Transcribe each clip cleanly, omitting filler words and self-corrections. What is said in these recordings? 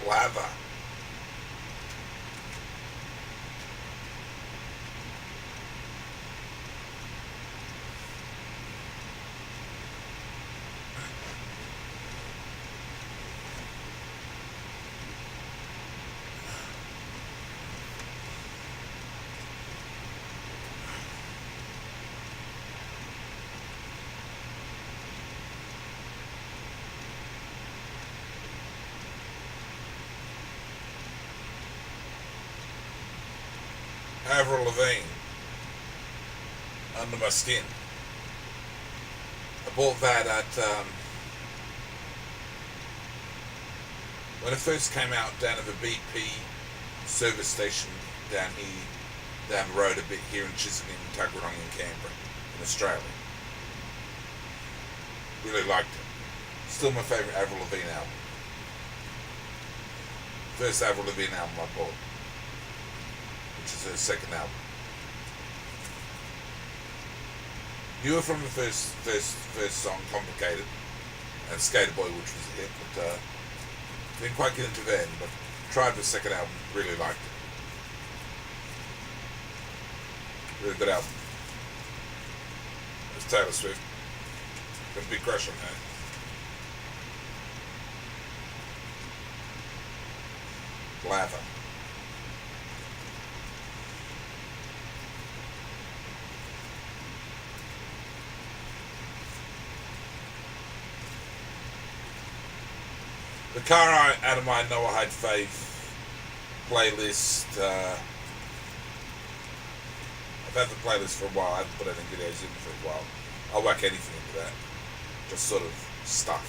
Blather. Avril Lavigne, Under My Skin. I bought that at when it first came out down at the BP service station down here, down the road a bit here in Chisholm, Tuggeranong in Canberra, in Australia. Really liked it. Still my favourite Avril Lavigne album. First Avril Lavigne album I bought, which is her second album. Knew her from the first song, Complicated, and Skater Boy, which was a hit, but didn't quite get into then, but tried the second album, really liked it. Really good album. There's Taylor Swift. Got a big crush on her. Blather. The car out of my Noahide Faith playlist, I've had the playlist for a while. I haven't put any videos in for a while. I'll whack anything into that. Just sort of stuff.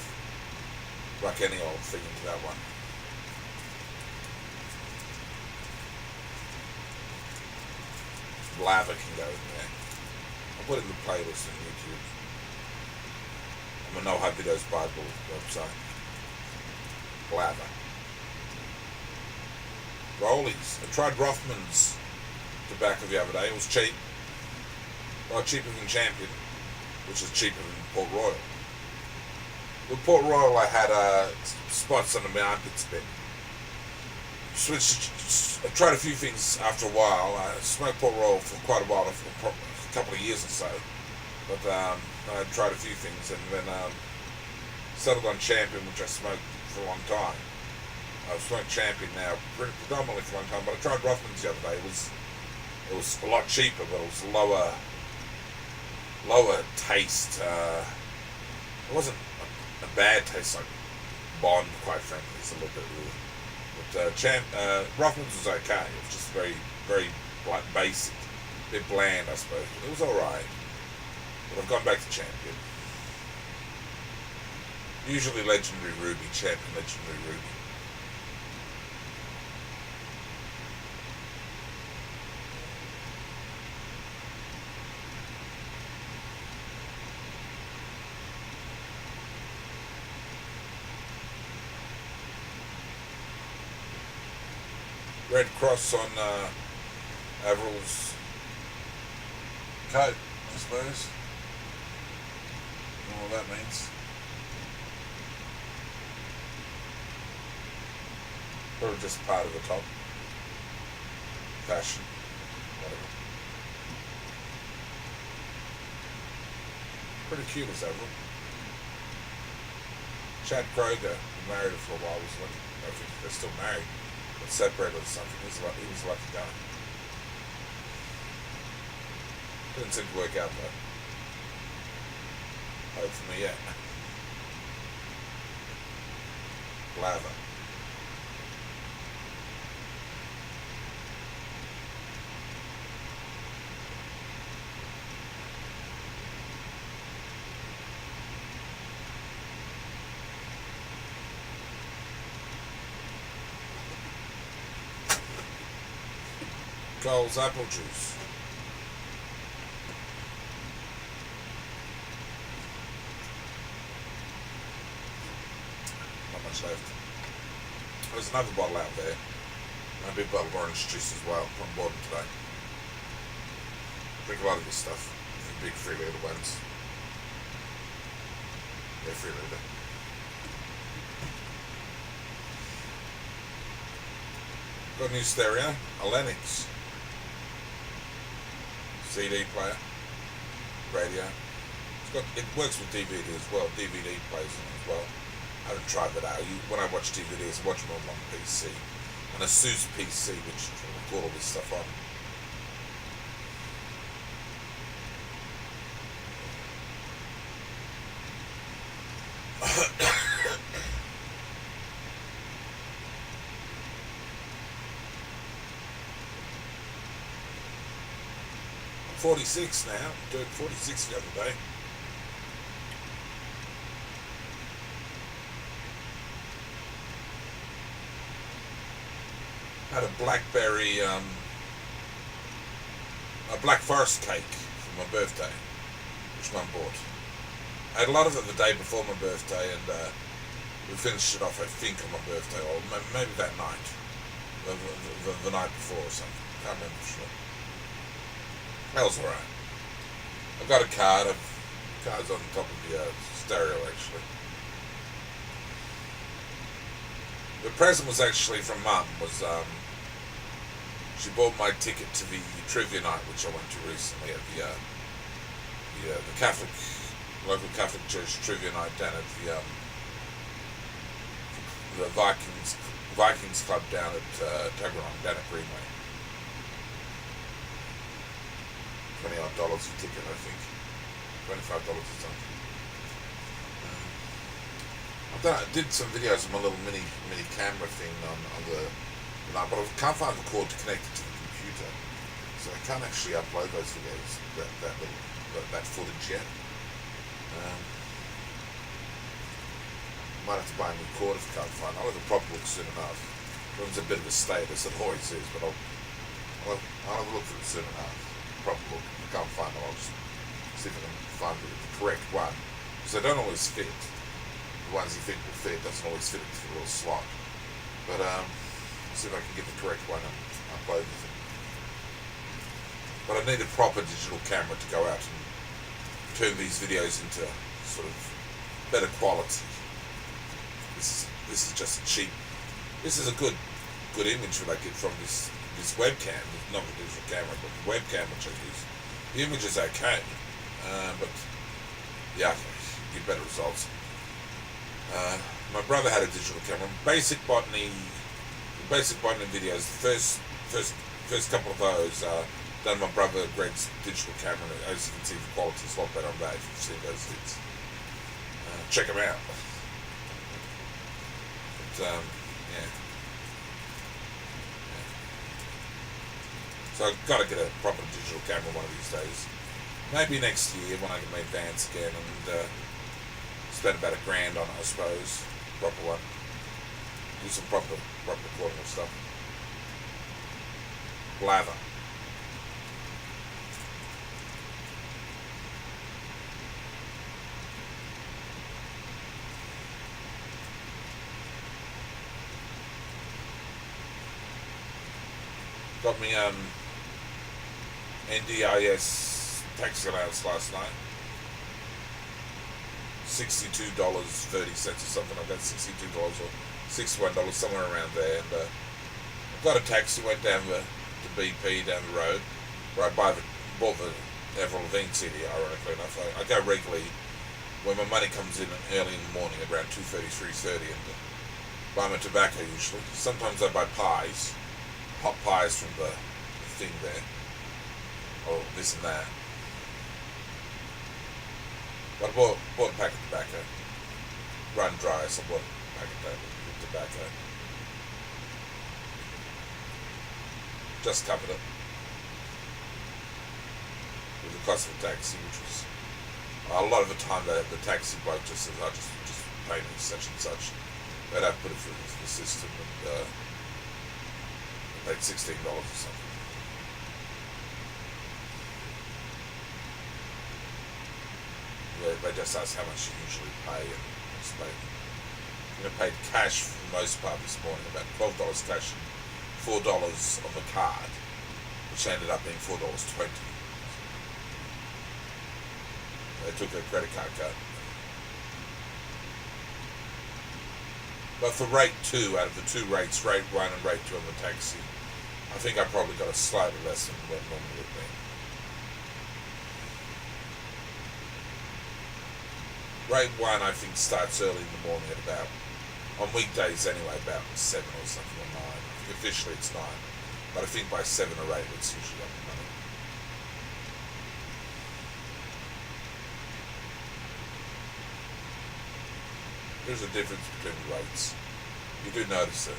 Whack any old thing into that one. Blather can go in there. I'll put it in the playlist on YouTube. I'm a Noahide Videos Bible website. Blather. Rollies. I tried Rothman's tobacco the other day. It was cheap. Well, cheaper than Champion, which is cheaper than Port Royal. With Port Royal, I had spots under my armpits a bit. I tried a few things after a while. I smoked Port Royal for quite a while, for a couple of years or so. But I tried a few things and then settled on Champion, which I smoked for a long time. I've smoked Champion now predominantly for a long time, but I tried Rothman's the other day. It was a lot cheaper, but it was lower taste. It wasn't a bad taste like Bond, quite frankly. It's a little bit weird. But Rothman's was okay. It was just very, very basic, a bit bland, I suppose. But it was all right. But I've gone back to Champion. Usually Legendary Ruby, Champion Legendary Ruby. Red cross on Avril's coat, I suppose. I don't know what that means. Probably just part of the top. Fashion. Whatever. Pretty cute as Avril. Chad Kroger, who married her for a while, was lucky. I think they're still married. But separated or something. He was a lucky guy. Didn't seem to work out though. Hope for me yet. Blather. Coles apple juice. Not much left. There's another bottle out there. And a big bottle of orange juice as well. From bottom today. Drink a lot of this stuff. The big 3 litre ones. Yeah, 3 litre. Got a new stereo, a Lennox CD player, radio. It works with DVD as well. DVD plays in it as well. I haven't tried that out. When I watch DVDs, I watch them on PC. And a Asus PC, which will record all this stuff on. I'm 46 now. I'm doing 46 the other day. Had a blackberry, a Black Forest cake for my birthday, which Mum bought. I had a lot of it the day before my birthday, and we finished it off, I think, on my birthday, or maybe that night, the night before or something. I can't remember for sure. That was alright. I've got a card. Card's on top of the stereo, actually. The present was actually from Mum. She bought my ticket to the trivia night, which I went to recently at the local Catholic church trivia night down at the Vikings Club down at Tuggeranong, down at Greenway. $20 odd a ticket, I think. $25 or something. I did some videos of my little mini camera thing on the night, but I can't find the cord to connect it to the computer, so I can't actually upload those videos, that footage yet. Might have to buy a new cord if I can't find it. I'll have a proper look soon enough. It's a bit of a state, as it always is, but I'll have a look for it soon enough. Proper look. If I can't find it, I'll just see if I can find the correct one, because they don't always fit. The ones you think will fit doesn't always fit into the little slot. But see if I can get the correct one and upload it. But I need a proper digital camera to go out and turn these videos into sort of better quality. This is just cheap. This is a good image that I get from this webcam, not the digital camera, but the webcam which I use. The image is okay, but yeah, get better results. My brother had a digital camera. Basic botany videos. The first couple of those done my brother Greg's digital camera. As you can see, the quality is a lot better on that. If you've seen those things, check them out. But, yeah. So I've got to get a proper digital camera one of these days. Maybe next year when I get my advance again and spend about $1,000 on it, I suppose. Proper one. Do some proper recording and stuff. Blather. Got me NDIS tax allowance last night. $62.30 or something like that. $62 or $61, somewhere around there. And I got a taxi, went down to BP down the road, where I bought the Avril Lavigne CD. Ironically enough, I go regularly when my money comes in early in the morning, around 2:30, 3:30, and buy my tobacco usually. Sometimes I buy pies. Hot pies from the thing there, or this and that. But I bought a pack of tobacco. Run dry, so I bought a pack of tobacco. Just covered it with the cost of the taxi, which was a lot of the time the taxi bloke just says, just pay me such and such. They'd have to put it through the system, and paid $16 or something. They just ask how much you usually pay, and I just paid cash for the most part this morning, about $12 cash and $4 on the card, which ended up being $4.20. They took a credit card cut. But for rate 2, out of the two rates, rate 1 and rate 2 on the taxi, I think I probably got a slightly less than what normally would be. Rate 1 I think starts early in the morning at about, on weekdays anyway, about 7 or something, or 9. I think officially it's 9. But I think by 7 or 8 it's usually up and running. There's a difference between the rates. You do notice it.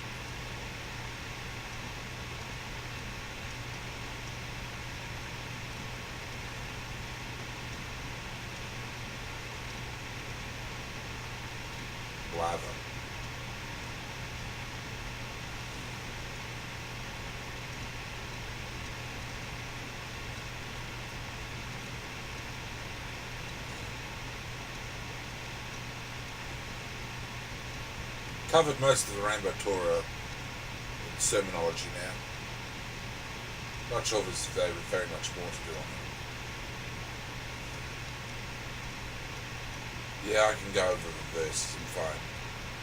Blather. Covered most of the Rainbow Torah in sermonology now. Not sure if there's very much more to do on it. Yeah, I can go over the verses and fine.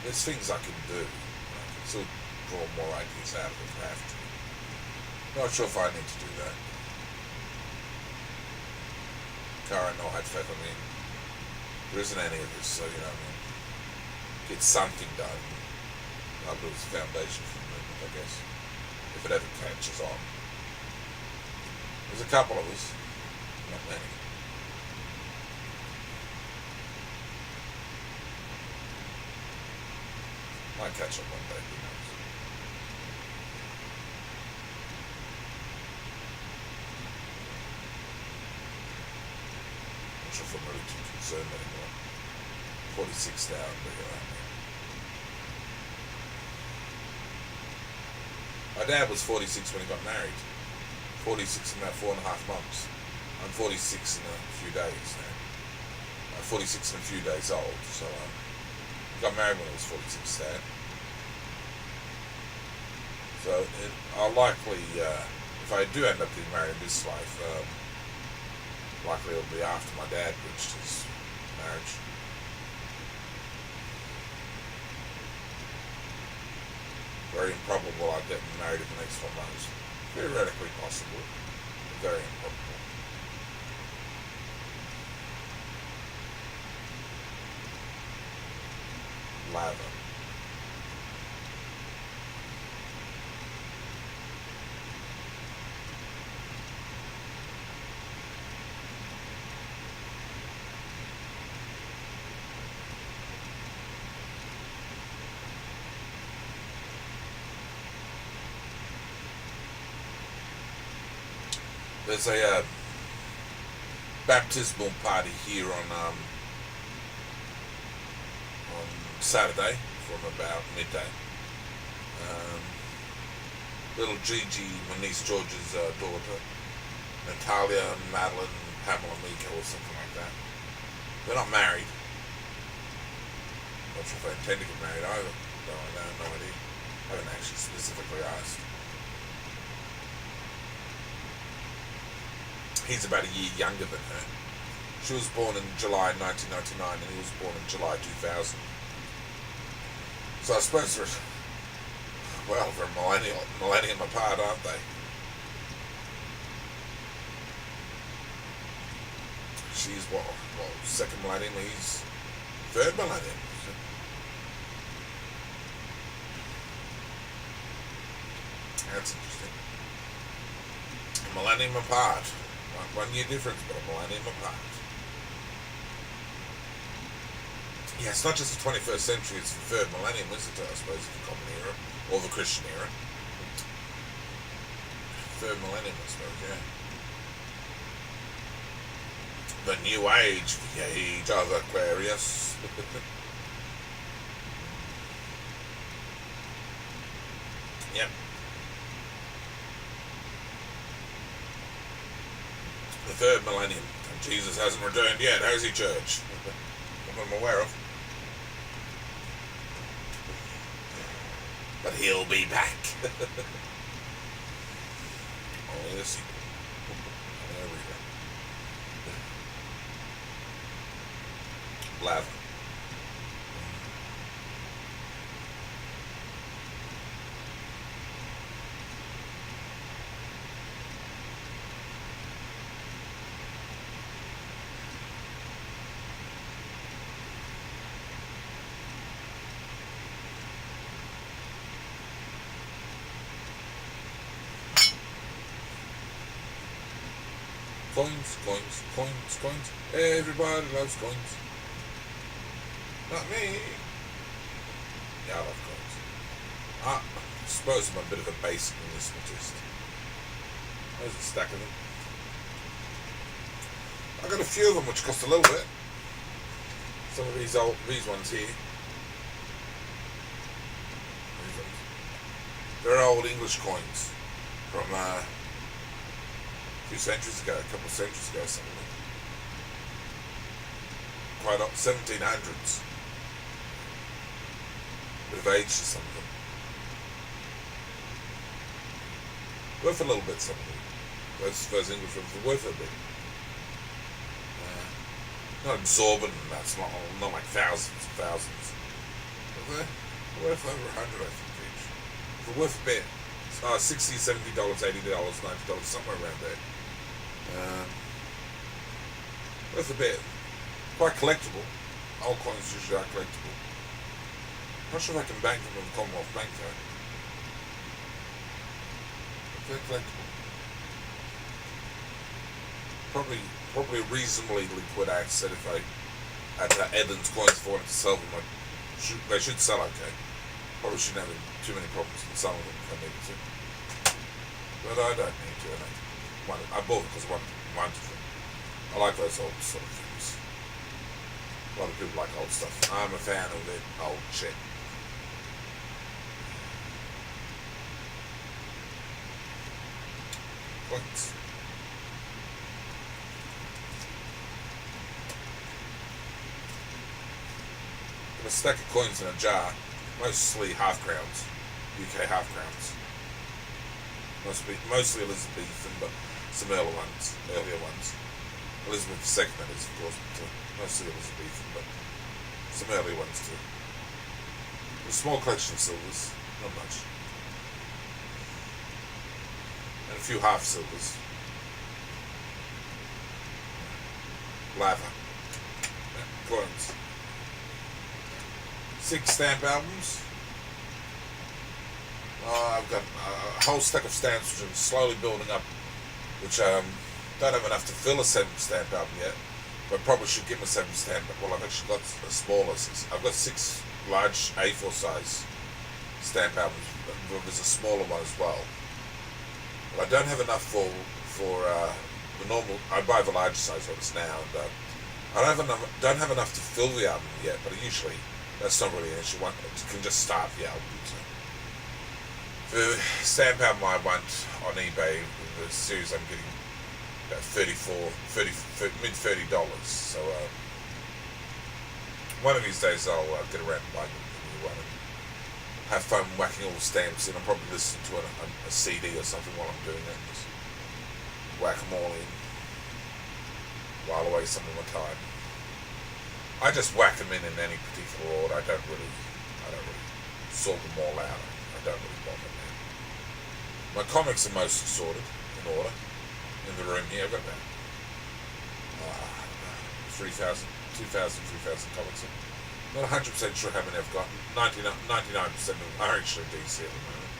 There's things I can do. I can still draw more ideas out of it if I have to. Not sure if I need to do that. Kara Noahide faith, I mean, there isn't any of this, so you know, I mean, get something done. I'll build a foundation for the movement, I guess, if it ever catches on. There's a couple of us, not many. Might catch up one day, who knows. Not sure if I'm really too concerned anymore. 46 down, but you know. My dad was 46 when he got married. 46 in about 4.5 months. I'm 46 in a few days now. I'm 46 and a few days old, so got married when I was 46 Dad. So I'll likely, if I do end up getting married in this life, likely it'll be after my dad reached his marriage. Very improbable I'll get married in the next 4 months. Theoretically possible, but very improbable. Blather. There's a baptismal party here on Saturday from about midday. Little Gigi, my niece George's daughter, Natalia, Madeline, Pamela, Mika, or something like that. They're not married. Not sure if they intend to get married either. No idea. I haven't actually specifically asked. He's about a year younger than her. She was born in July 1999 and he was born in July 2000. So I suppose they're, well, they're millennium apart, aren't they? She's what, second millennium, he's third millennium. That's interesting. A millennium apart. 1 year difference, but a millennium apart. Yeah, it's not just the 21st century, it's the third millennium, isn't it? I suppose, the Common Era, or the Christian Era. Third millennium, I suppose, yeah. The New Age, the Age of Aquarius. Yep. The third millennium. And Jesus hasn't returned yet, has he, church? What I'm aware of. But he'll be back. Only the sequel. Only a reader. Blather. coins, coins, coins, coins. Everybody loves coins. Not me. Yeah, I love coins. I suppose I'm a bit of a basic numismatist. There's a stack of them. I got a few of them which cost a little bit. Some of these ones here. These ones. They're old English coins from a few centuries ago, a couple of centuries ago, something. Quite up 1700s. Bit of age to some of them. Worth a little bit, some of them. Those English ones are worth a bit. Not absorbent, that's not like thousands and thousands. But they're worth over $100, I think, each. They're worth a bit. $60, $70, $80, $90, somewhere around there. Worth a bit. Quite collectible. Old coins usually are collectible. Not sure if I can bank them with the Commonwealth Bank though. But they're collectible. Probably a reasonably liquid asset if I had Edmonds coins for wanted to sell them. They should sell okay. Probably shouldn't have too many problems with selling them if I needed to. But I don't need to. I bought them because I wanted them. I like those old sort of things. A lot of people like old stuff. I'm a fan of the old shit. Coins. A stack of coins in a jar, mostly half crowns, UK half crowns. Mostly Elizabethan, but some earlier ones. Elizabeth II, that is, of course, but mostly Elizabethan, but some earlier ones too. A small collection of silvers, not much. And a few half silvers. Blather. Yeah, coins. 6 stamp albums. I've got a whole stack of stamps which I'm slowly building up, which don't have enough to fill a 7 stamp album yet, but probably should give them a 7 stamp. Well, I've actually got a smaller. I've got 6 large A4 size stamp albums, but there's a smaller one as well. But I don't have enough for the normal. I buy the large size ones now, and I don't have enough to fill the album yet. But usually that's not really an issue. You can just start the album. So. The stamp album I want on eBay, the series I'm getting about mid $30. So one of these days I'll get around and buy a new one and have fun whacking all the stamps in. I'll probably listen to a CD or something while I'm doing it. Just whack them all in, while away some of my time. I just whack them in any particular order. I don't really sort them all out. I don't really bother now. My comics are mostly sorted in order in the room here. I've got about 2,000 comics. Not 100% sure how many I've got. 99% of them are actually DC at the moment.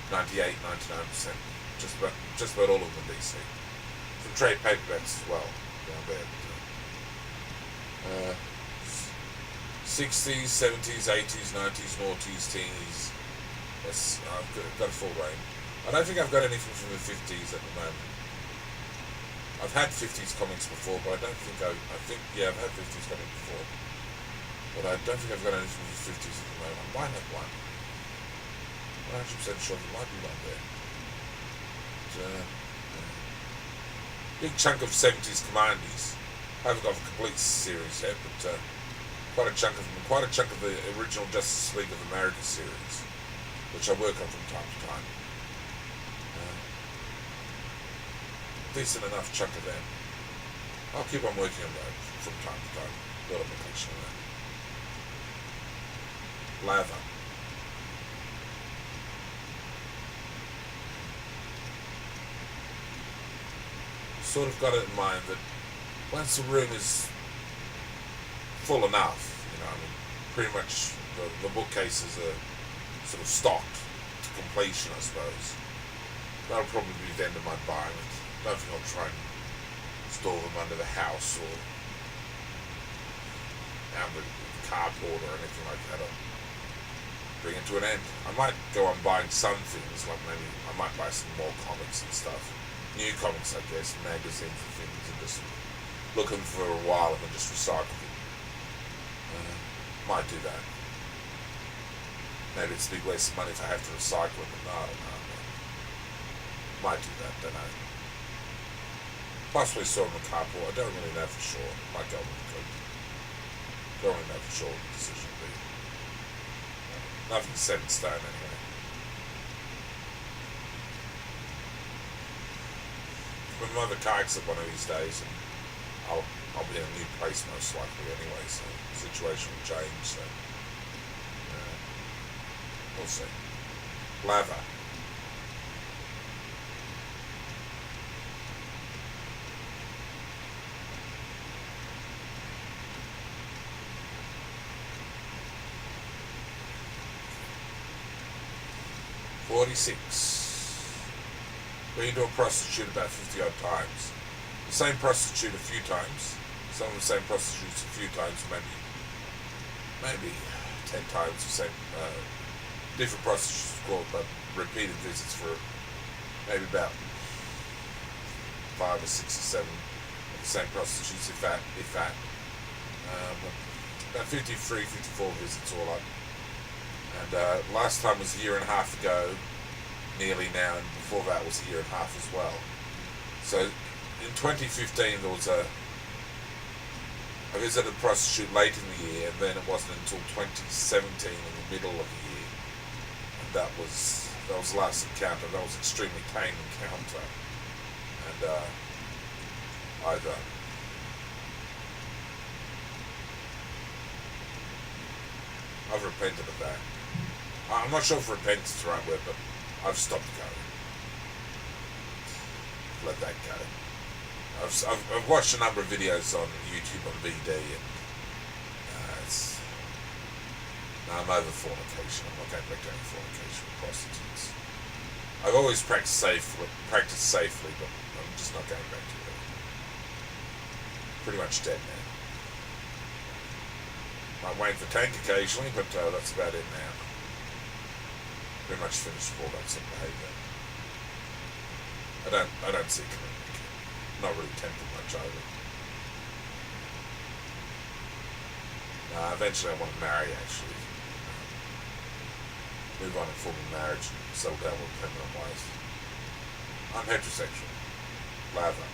99%. Just about all of them are DC. Some trade paperbacks as well down there. 60s, 70s, 80s, 90s, noughties, teenies. Yes, I've got a full range. I don't think I've got anything from the 50s at the moment. I've had 50s comics before, but I've had 50s comics before. But I don't think I've got anything from the 50s at the moment. I might have one. I'm 100% sure there might be one there. But, big chunk of 70s Commandees. I haven't got a complete series yet, but quite a chunk of the original Justice League of America series, which I work on from time to time. Decent enough chunk of them. I'll keep on working on that from time to time. Build up a collection of that. Blather. Sort of got it in mind that once the room is full enough, pretty much the bookcases are sort of stocked to completion, I suppose. That'll probably be the end of my buying it. I don't think I'll try and store them under the house or out the carport or anything like that. I'll bring it to an end. I might go on buying some things, like maybe I might buy some more comics and stuff. New comics, I guess, magazines and things, and just look them for a while and then just recycle them. Might do that. Maybe it's a big waste of money if I have to recycle it, but no, I don't know. Might do that, don't know. Possibly store them in the carport. I don't really know for sure. Might go with the coat. Don't really know for sure what the decision will be. Nothing's set in stone anyway. My mother car accident one of these days, and I'll be in a new place most likely anyway, so the situation will change, so we'll see. Blather. Been to a prostitute about 50 odd times. The same prostitute a few times. Some of the same prostitutes a few times, maybe 10 times the same. Different prostitutes, of course, but repeated visits for maybe about 5 or 6 or 7 of the same prostitutes, if that. About 53, 54 visits all up. And last time was a year and a half ago, nearly now, and before that was a year and a half as well. So in 2015 there was I visited a prostitute late in the year, and then it wasn't until 2017 in the middle of the year. And that was the last encounter. That was an extremely tame encounter. And I've repented of that. I'm not sure if repentance is the right word, but I've stopped going. Let that go. I've watched a number of videos on YouTube on VD, and I'm over fornication. I'm not going back to any fornication with prostitutes. I've always practiced safely, but I'm just not going back to it. Pretty much dead now. I'm waiting for tank occasionally, but that's about it now. Pretty much finished with all that sort of behaviour. I don't see commitment. Not really tempted much either. Eventually I want to marry, actually. Move on and form a marriage and settle down with a permanent wife. I'm heterosexual. Blather.